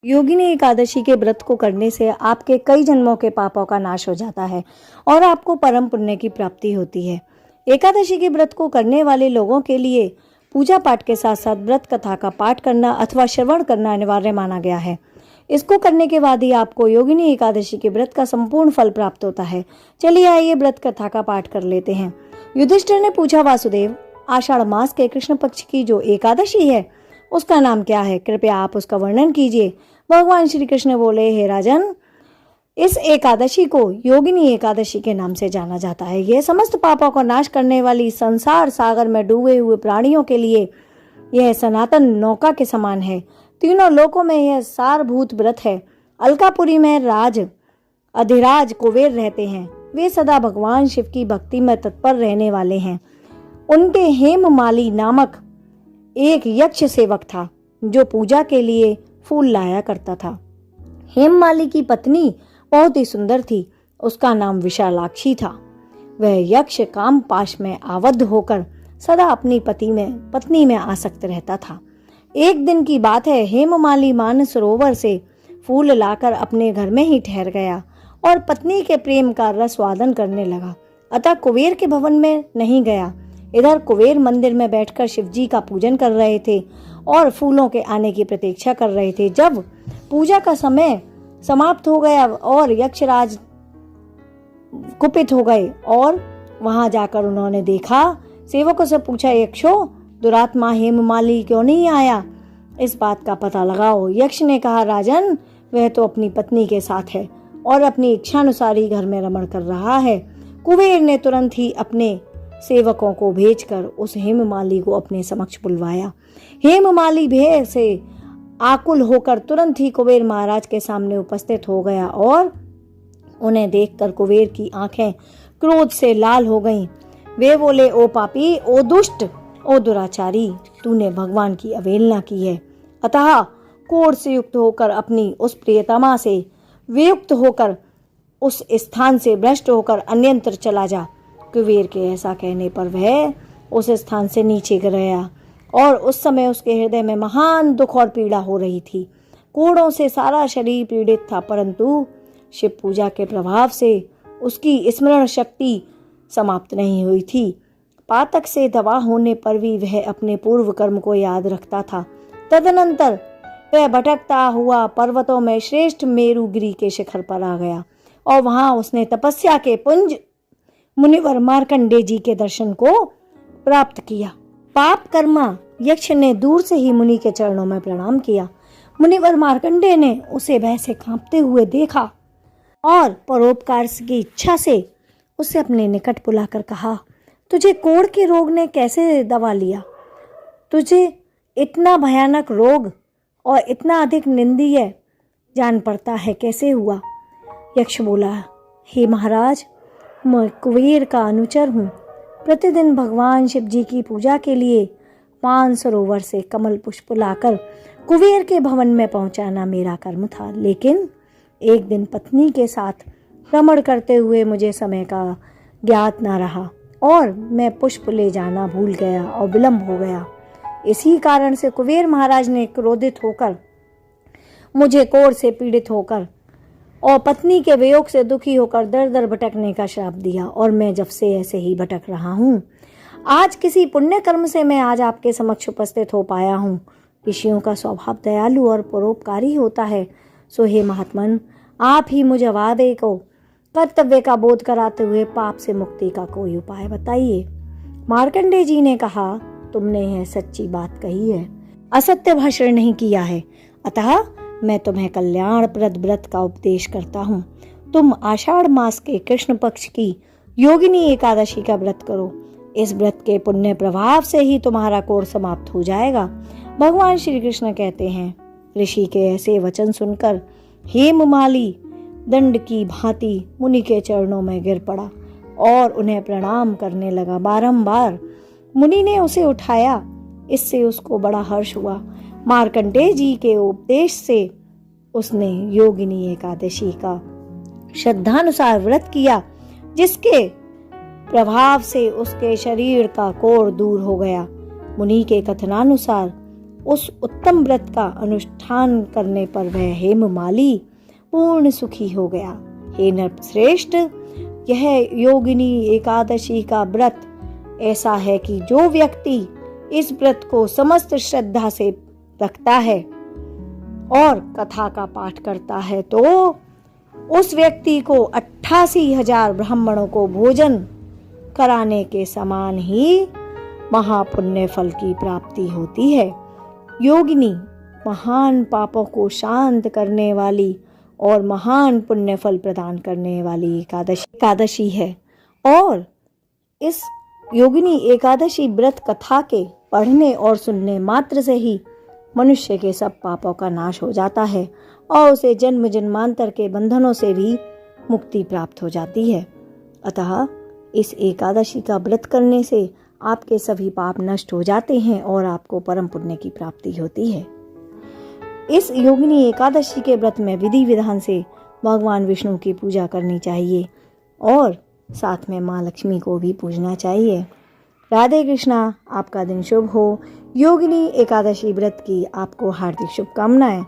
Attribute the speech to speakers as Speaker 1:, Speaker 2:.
Speaker 1: योगिनी एकादशी के व्रत को करने से आपके कई जन्मों के पापों का नाश हो जाता है और आपको परम पुण्य की प्राप्ति होती है। एकादशी के व्रत को करने वाले लोगों के लिए पूजा पाठ के साथ साथ व्रत कथा का पाठ करना अथवा श्रवण करना अनिवार्य माना गया है। इसको करने के बाद ही आपको योगिनी एकादशी के व्रत का संपूर्ण फल प्राप्त होता है। चलिए आइए व्रत कथा का पाठ कर लेते हैं। युधिष्ठिर ने पूछा, वासुदेव, आषाढ़ मास के कृष्ण पक्ष की जो एकादशी है उसका नाम क्या है? कृपया आप उसका वर्णन कीजिए। भगवान श्री कृष्ण बोले, हे राजन, इस एकादशी को योगिनी एकादशी के नाम से जाना जाता है। यह समस्त पापों को नाश करने वाली संसार सागर में डूबे हुए प्राणियों के लिए यह सनातन नौका के समान है। तीनों लोकों में यह सारभूत व्रत है। अलकापुरी में राज अधिराज कुबेर रहते हैं। वे सदा भगवान शिव की भक्ति में तत्पर रहने वाले हैं। उनके हेममाली नामक एक यक्ष सेवक था जो पूजा के लिए फूल लाया करता था। हेममाली की पत्नी बहुत ही सुंदर थी। उसका नाम विशालाक्षी था। वह यक्ष काम पाश में आबद्ध होकर सदा अपनी पत्नी में आसक्त रहता था। एक दिन की बात है, हेममाली मानसरोवर से फूल लाकर अपने घर में ही ठहर गया और पत्नी के प्रेम का रसवादन करने लगा। अतः कुबेर के भवन में नहीं गया। इधर कुबेर मंदिर में बैठकर शिवजी का पूजन कर रहे थे और फूलों के आने की प्रतीक्षा कर रहे थे। जब पूजा का समय समाप्त हो गया और यक्षराज कुपित हो गए और वहां जाकर उन्होंने देखा, सेवकों से पूछा, यक्षो, दुरात्मा हेममाली क्यों नहीं आया? इस बात का पता लगाओ। यक्ष ने कहा, राजन, वह तो अपनी पत्नी के साथ है और अपनी इच्छानुसार ही घर में रमण कर रहा है। कुबेर ने तुरंत ही अपने सेवकों को भेजकर उस हेममाली को अपने समक्ष बुलवाया। हेममाली भय से आकुल होकर तुरंत ही कुबेर महाराज के सामने उपस्थित हो गया और उन्हें देखकर कुबेर की आंखें क्रोध से लाल हो गईं। वे बोले, ओ पापी, ओ दुष्ट, ओ दुराचारी, तूने भगवान की अवहेलना की है। अतः क्रोध से युक्त होकर अपनी उस प्रियतमा से वियुक्त होकर उस स्थान से भ्रष्ट होकर अन्यंत्र चला जा। कुबेर के ऐसा कहने पर वह उस स्थान से नीचे गिर गया और उस समय उसके हृदय में महान दुख और पीड़ा हो रही थी। कोड़ों से सारा शरीर पीड़ित था, परंतु शिव पूजा के प्रभाव से उसकी स्मरण शक्ति समाप्त नहीं हुई थी। पातक से दवा होने पर भी वह अपने पूर्व कर्म को याद रखता था। तदनंतर वह भटकता हुआ पर्वतों में श्रेष्ठ मेरुगिरी के शिखर पर आ गया और वहां उसने तपस्या के पुंज मुनिवर मार्कंडेय जी के दर्शन को प्राप्त किया। पाप कर्मा यक्ष ने दूर से ही मुनि के चरणों में प्रणाम किया। मुनिवर मार्कंडेय ने उसे भय से कांपते हुए देखा और परोपकार की इच्छा से उसे अपने निकट बुलाकर कहा, तुझे कोढ़ के रोग ने कैसे दबा लिया? तुझे इतना भयानक रोग और इतना अधिक निंदनीय जान पड़ता है कैसे हुआ? यक्ष बोला, हे महाराज, मैं कुबेर का अनुचर हूँ। प्रतिदिन भगवान शिव जी की पूजा के लिए मानसरोवर से कमल पुष्प लाकर कुबेर के भवन में पहुंचाना मेरा कर्म था। लेकिन एक दिन पत्नी के साथ भ्रमण करते हुए मुझे समय का ज्ञात न रहा और मैं पुष्प ले जाना भूल गया और विलंब हो गया। इसी कारण से कुबेर महाराज ने क्रोधित होकर मुझे कोढ़ से पीड़ित होकर और पत्नी के वियोग से दुखी होकर दर दर भटकने का श्राप दिया और मैं जब से ऐसे ही भटक रहा हूँ। आज किसी पुण्य कर्म से मैं आज आपके समक्ष उपस्थित हो पाया हूँ। ऋषियों का स्वभाव दयालु और परोपकारी होता है। सो हे महात्मन, आप ही मुझे वादे को कर्तव्य का बोध कराते हुए पाप से मुक्ति का कोई उपाय बताइए। मार्कंडेय जी ने कहा, तुमने यह सच्ची बात कही है, असत्य भाषण नहीं किया है। अतः मैं तुम्हें कल्याणप्रद व्रत का उपदेश करता हूँ। तुम आषाढ़ मास के कृष्ण पक्ष की योगिनी एकादशी का व्रत करो। इस व्रत के पुण्य प्रभाव से ही तुम्हारा कोढ़ समाप्त हो जाएगा। भगवान श्री कृष्ण कहते हैं, ऋषि के ऐसे वचन सुनकर हेममाली दंड की भांति मुनि के चरणों में गिर पड़ा और उन्हें प्रणाम करने लगा। बारंबार मुनि ने उसे उठाया, इससे उसको बड़ा हर्ष हुआ। मार्कंडेय जी के उपदेश से उसने योगिनी एकादशी का श्रद्धानुसार व्रत किया, जिसके प्रभाव से उसके शरीर का कोढ़ दूर हो गया। मुनि के कथनानुसार उस उत्तम व्रत का अनुष्ठान करने पर वह हेममाली पूर्ण सुखी हो गया। हे नरश्रेष्ठ, यह योगिनी एकादशी का व्रत ऐसा है कि जो व्यक्ति इस व्रत को समस्त श्रद्धा से रखता है और कथा का पाठ करता है तो उस व्यक्ति को 88,000 ब्राह्मणों को भोजन कराने के समान ही महापुण्य फल की प्राप्ति होती है। योगिनी महान पापों को शांत करने वाली और महान पुण्य फल प्रदान करने वाली एकादशी है और इस योगिनी एकादशी व्रत कथा के पढ़ने और सुनने मात्र से ही मनुष्य के सब पापों का नाश हो जाता है और उसे जन्म जन्मांतर के बंधनों से भी मुक्ति प्राप्त हो जाती है। अतः इस एकादशी का व्रत करने से आपके सभी पाप नष्ट हो जाते हैं और आपको परम पुण्य की प्राप्ति होती है। इस योगिनी एकादशी के व्रत में विधि विधान से भगवान विष्णु की पूजा करनी चाहिए और साथ में माँ लक्ष्मी को भी पूजना चाहिए। राधे कृष्णा, आपका दिन शुभ हो। योगिनी एकादशी व्रत की आपको हार्दिक शुभकामनाएं।